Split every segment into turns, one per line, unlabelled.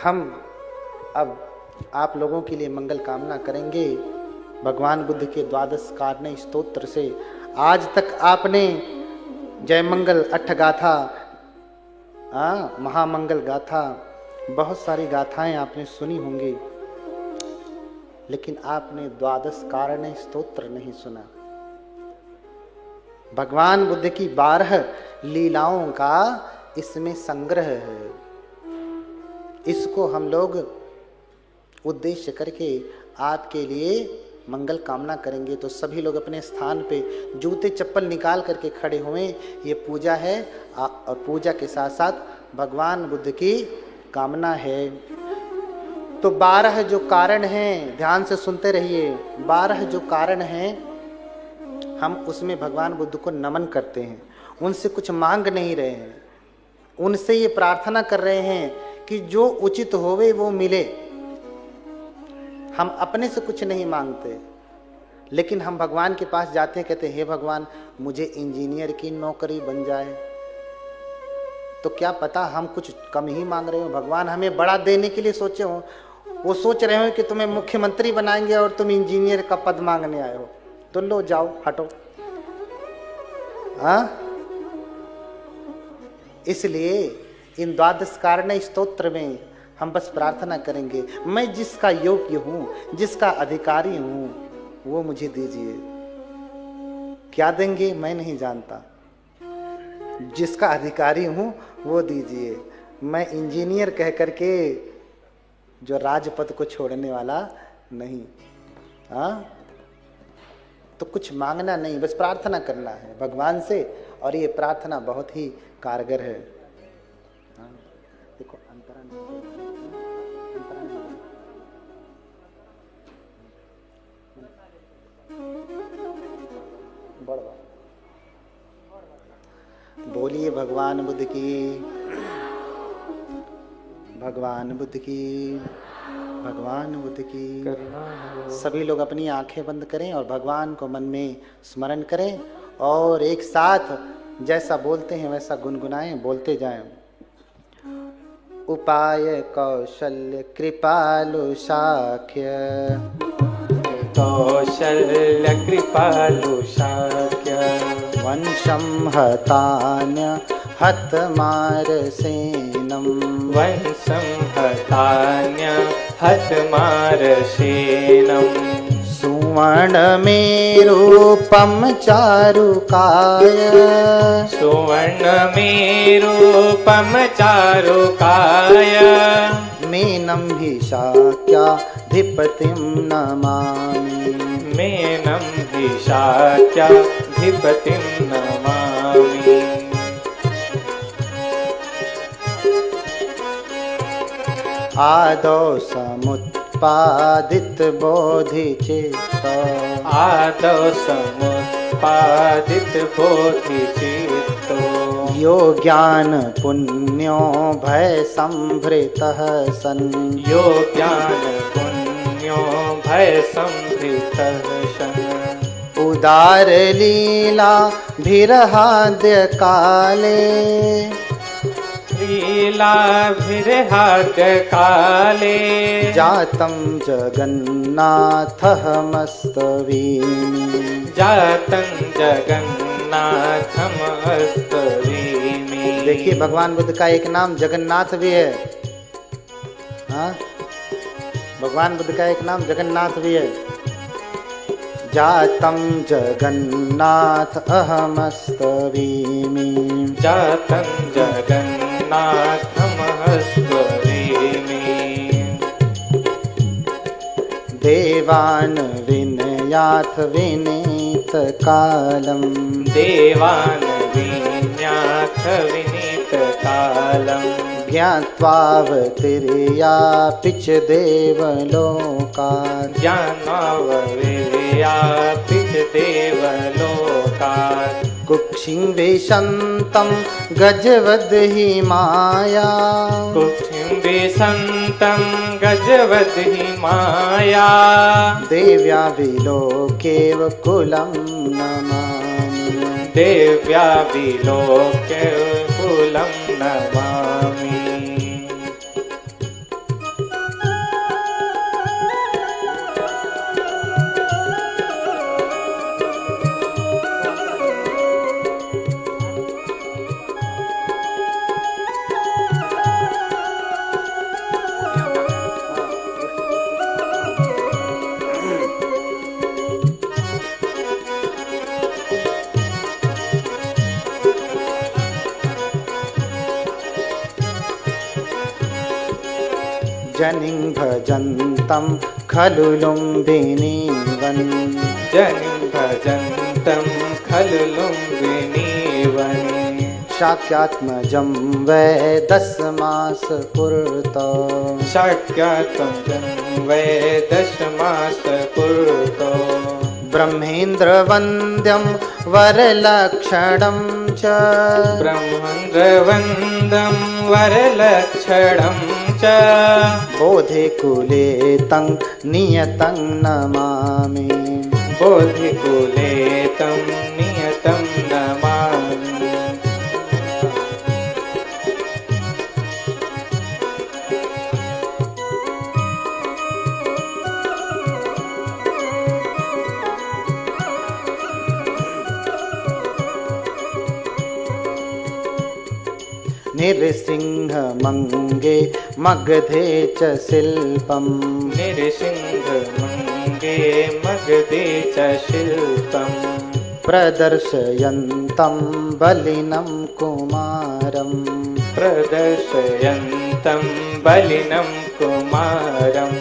हम अब आप लोगों के लिए मंगल कामना करेंगे भगवान बुद्ध के द्वादश कारणे स्तोत्र से। आज तक आपने जय मंगल अट्ठ गाथा, महामंगल गाथा, बहुत सारी गाथाएं आपने सुनी होंगी, लेकिन आपने द्वादश कारणे स्तोत्र नहीं सुना। भगवान बुद्ध की 12 लीलाओं का इसमें संग्रह है। इसको हम लोग उद्देश्य करके आपके लिए मंगल कामना करेंगे। तो सभी लोग अपने स्थान पे जूते चप्पल निकाल करके खड़े हुए। ये पूजा है और पूजा के साथ साथ भगवान बुद्ध की कामना है। तो 12 जो कारण हैं, ध्यान से सुनते रहिए। 12 जो कारण हैं, हम उसमें भगवान बुद्ध को नमन करते हैं। उनसे कुछ मांग नहीं रहे हैं, उनसे ये प्रार्थना कर रहे हैं कि जो उचित होवे वो मिले। हम अपने से कुछ नहीं मांगते, लेकिन हम भगवान के पास जाते हैं, कहते हैं हे भगवान मुझे इंजीनियर की नौकरी बन जाए। तो क्या पता हम कुछ कम ही मांग रहे हो, भगवान हमें बड़ा देने के लिए सोचे हो। वो सोच रहे हो कि तुम्हें मुख्यमंत्री बनाएंगे और तुम इंजीनियर का पद मांगने आए हो, तो लो जाओ हटो। इसलिए इन द्वादश कारणे स्तोत्र में हम बस प्रार्थना करेंगे, मैं जिसका योग्य हूं, जिसका अधिकारी हूं, वो मुझे दीजिए। क्या देंगे मैं नहीं जानता, जिसका अधिकारी हूं वो दीजिए। मैं इंजीनियर कह करके जो राजपद को छोड़ने वाला नहीं। तो कुछ मांगना नहीं, बस प्रार्थना करना है भगवान से, और ये प्रार्थना बहुत ही कारगर है। देखो बोलिए भगवान बुद्ध की, भगवान बुद्ध की, भगवान बुद्ध की। सभी लोग अपनी आंखें बंद करें और भगवान को मन में स्मरण करें और एक साथ जैसा बोलते हैं वैसा गुनगुनाएं, बोलते जाएं। उपाय कौशल्य कृपालु शाक्य,
कौशल्य कृपालु शाक्य,
वंशं हतान्य हतमारसेनं,
वंशं हतान्य हतमारसेनं,
सुवर्णमेरूपं चारुकाय,
सुवर्णमेरूपं चारुकाय,
मेनं हि शाक्याधिपतिं नमामि,
मेनं हि शाक्याधिपतिं नमामि।
आदौ समुत्पादित बोधिचित्त,
आदौ समुत्पादित बोधिचित्तो,
यो ज्ञान पुण्यो भय संभृतः सन्,
यो ज्ञान पुण्यो भय संभृतः सन्,
उदार लीला भिरहाद्य काले,
लीलाभिर्हाद्य काले,
जातं जगन्नाथः मस्तवीमि,
जातं जगन्नाथम् अस्तवीमि।
देखिए भगवान बुद्ध का एक नाम जगन्नाथ भी है। भगवान बुद्ध का एक नाम जगन्नाथ भी है। जातं जगन्नाथ अहमस्तवीमि,
जातं जगन्नाथम् अस्तवीमि।
देवान् विनयाथ विनीत कालं,
देवान् विन्याथ विनीत कालं,
ज्ञात्वावतिर्यापि च देवलोकात्,
ज्ञानावविर्यापि च देवलोकात्,
कुक्षिं विशन्तं गजवद् हि माया,
कुक्षिं विशन्तं गजवद् हि माया,
देव्या विलोक्येव कुलं नमामि,
देव्या विलोक्य कुलं नमामि।
जनिं भजन्तं खलु लुम्बिनीवन्
जनिं भजन्तं खलु लुम्बिनीवन्
शाक्यात्मजं वै 10 मास पुरतो
शाक्यात्मजं वै 10 मास पुरतो
ब्रह्मेन्द्रवन्द्यं वरलक्षणं च
ब्रह्मेन्द्रवन्द्यं वरलक्षणं च
बोधिकुले तं नियतं नमामि
बोधिकुले तं नियतं नमामि
निरसिंहमङ्गे मगधे च शिल्पम्
निरसिंहमङ्गे मगधे च शिल्पम्
प्रदर्शयन्तं बलिनं कुमारम्
प्रदर्शयन्तं बलिनं कुमारम्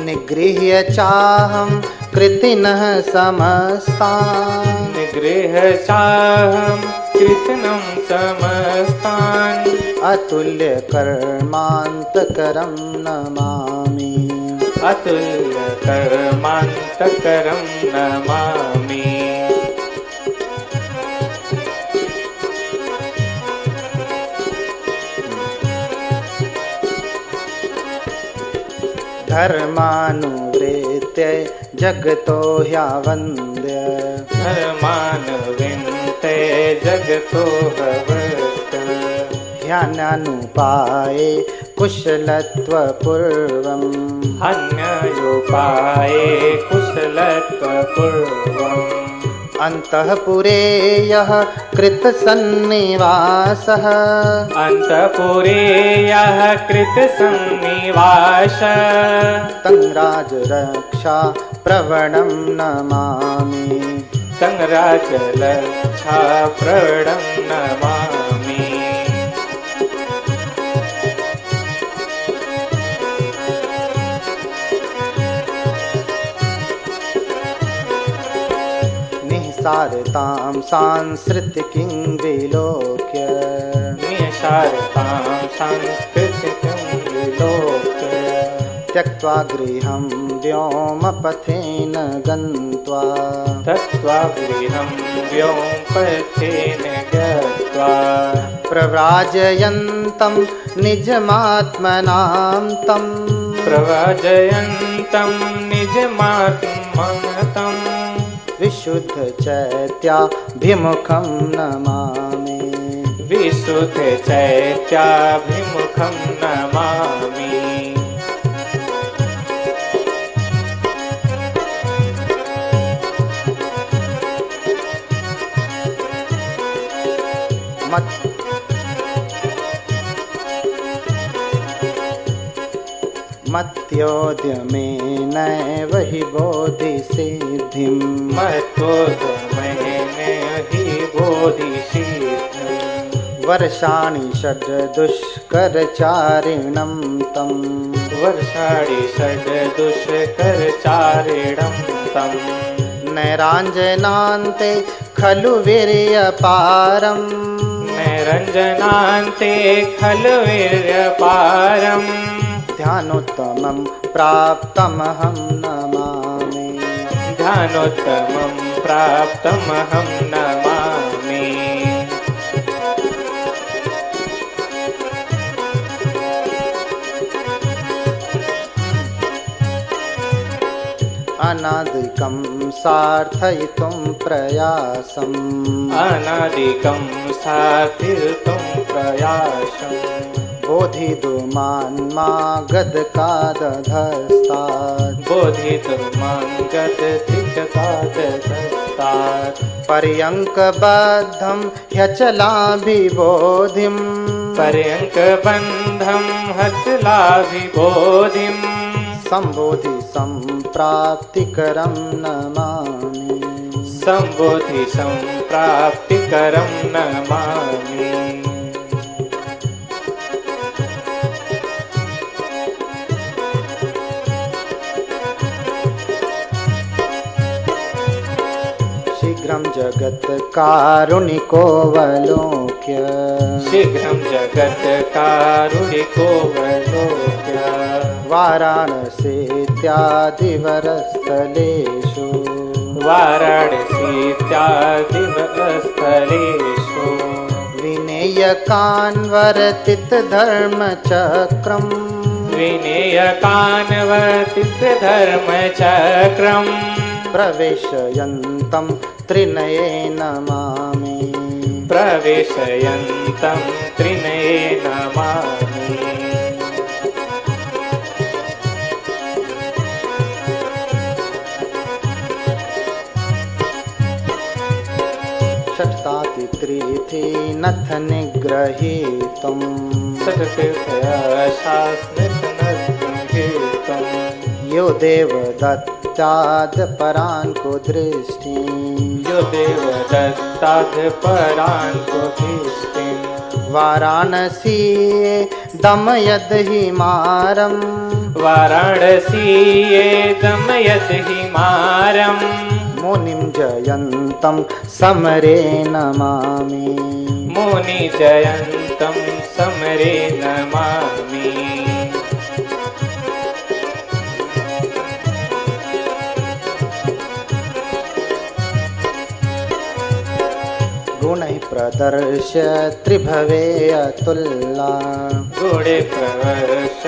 निगृह्य चाहं कृतिनः समस्तान्
निगृह्य चाहं कृतिनं समस्तान्
अतुल्यकर्मान्तकरं नमामि
अतुल्यकर्मान्तकरं नमामि
धर्मानुवृत्य जगतो ह्यावन्द्य
धर्मानुवृत्ते जगतो ह्यवन्द्य
ह्यान्यानुपाये कुशलत्वपूर्वम्
अन्योपाये कुशलत्वपूर्वम्
अन्तःपुरे यः कृतसन्निवासः
अन्तःपुरे यः कृतसन्निवासः
तं राजरक्षा प्रवणं नमामि
तं राजरक्षा प्रवणं नमामि
निःसारतां सांस्कृतिकीं विलोक्य
निःसारतां सांस्कृतिकीं विलोक्य
त्यक्त्वा गृहं व्योमपथेन गत्वा
त्यक्त्वा गृहं व्योमपथेन गत्वा
प्रव्राजयन्तं निजमात्मनां तं
प्रव्राजयन्तं निजमात्मनं
विशुद्धचैत्याभिमुखं नमामि
विशुद्धचैत्याभिमुखं नमामि
मत्योद्यमेनैव हि बोधिसिद्धिं
मत्योद्यमेन हि बोधिसिद्धिं
वर्षाणि षड्दुष्करचारिणं तं
वर्षाणि षड्दुष्करचारिणं तं
नैराञ्जनान्ते खलु वीर्यपारम्
नैरञ्जनान्ते खलु वीर्यपारम्
ध्यानोत्तमं प्राप्तमहं नमामि
ध्यानोत्तमं प्राप्तमहं नमामि
अनादिकं सार्थयितुं प्रयासम्
अनादिकं साधितुं प्रयासम्
बोधितुमान्मा गदकादधस्तात्
बोधितुमां गदधिककादधस्तात्
पर्यङ्कबद्धं ह्यचलाभिबोधिं
पर्यङ्कबन्धं हचलाभिबोधिं
सम्बोधि सम्प्राप्तिकरं नमामि
सम्बोधि सम्प्राप्तिकरं नमामि
शीघ्रं जगत् कारुणिकोऽवलोक्य
शीघ्रं जगत् कारुणिकोऽवलोक्य
वाराणसीत्यादिवरस्थलेषु
वाराणसीत्यादिवरस्थलेषु
विनेयकान्वर्तितधर्मचक्रम्
विनेयकान्वर्तितधर्मचक्रम्
प्रवेशयन्तं त्रिनयेन नमामि
प्रवेशयन्तं त्रिनयेन नमामि
षट्तातित्रिथिनथ निग्रहीतुं
सततीर्थशास्त्रनिर्गीतं
यो देवदत्ताद् परान् कुदृष्टिं
यो देवदत्ताद् परान् कुदृष्टिं
वाराणसीये दमयद्
वाराणसीये दमयत् हिमारम्
मुनिं जयन्तं समरे नमामि
मुनिजयन्तं समरे नमामि
गुणैः प्रदर्श्य त्रिभवे अतुल्ला
गुणे प्रवर्ष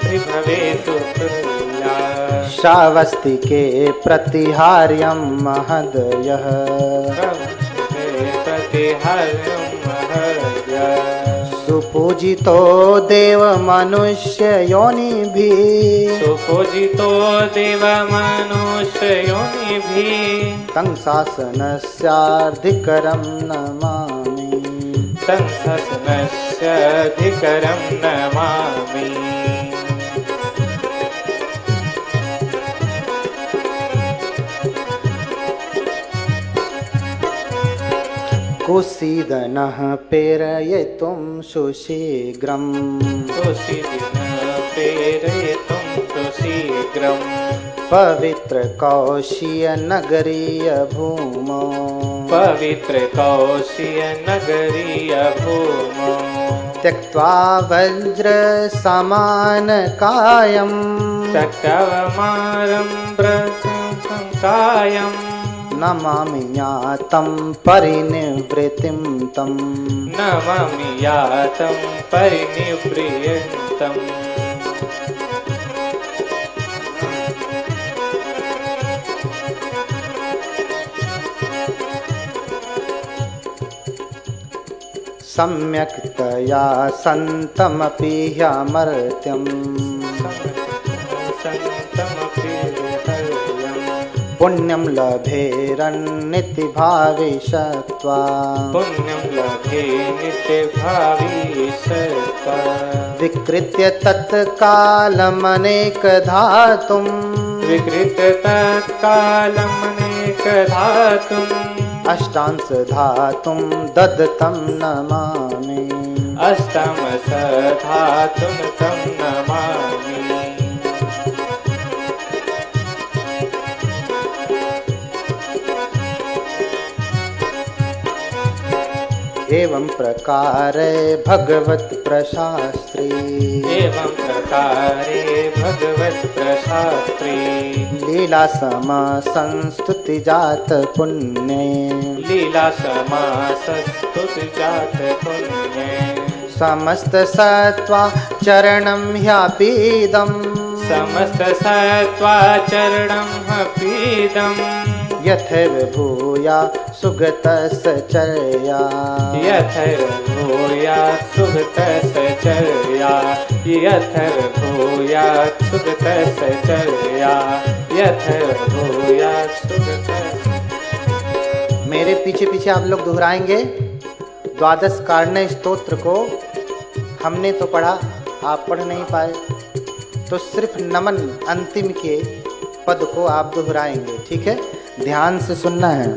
त्रिभवेतु तुल्या
श्रावस्तिके प्रतिहार्यं महदयः
प्रतिहार्यं महदयः
सुपूजितो देवमनुष्ययोनिभिः
सुपूजितो देवमनुष्ययोनिभिः
तं शासनस्याधिकरं नमामि
तं शासनस्याधिकरं नमामि
कुसीदनः प्रेरयितुं सुशीघ्रम्
प्रेरयितुं तु शीघ्रम्
पवित्रकौशीयनगरीयभूमौ
पवित्रकौशीयनगरीयभूमौ
त्यक्त्वा वज्रसमानकायम्
चक्रवमारं कायम्
नमामि ज्ञातं परिनिवृत्तिं तं
नमामि यातं परिनिवृत्तम्
सम्यक्तया सन्तमपि ह्यमर्त्यम् पुण्यं लभेरन्नितिभाविषत्वा
पुण्यं लभे नित्यभाविषत्वा
विकृत्य तत्कालमनेकधातुं
विकृत्य तत्कालमनेकधातुम्
अष्टांशधातुं ददतं नमामि
अष्टमसधातुं तं नमामि
एवं प्रकारे भगवत प्रशास्त्री
एवं प्रकारे भगवत प्रशास्त्री
लीला समा संस्तुति जात पुण्ये
लीला समासस्तुति जात पुण्ये
समस्त सत्वा चरणं ह्यापीदम्
समस्त सत्वाचरणं हपीदम्
यथैव भूया सुगतसचर्या
यथैव भूयात् सुगतसचर्या यथैव भूयात् सुगतसचर्या यथैव भूयात् सुगत।
मेरे पीछे पीछे आप लोग दोहराएंगे द्वादश कारुण्य स्तोत्र को। हमने तो पढ़ा, आप पढ़ नहीं पाए, तो सिर्फ नमन अंतिम के पद को आप दोहराएंगे, ठीक है? ध्यान से सुनना है।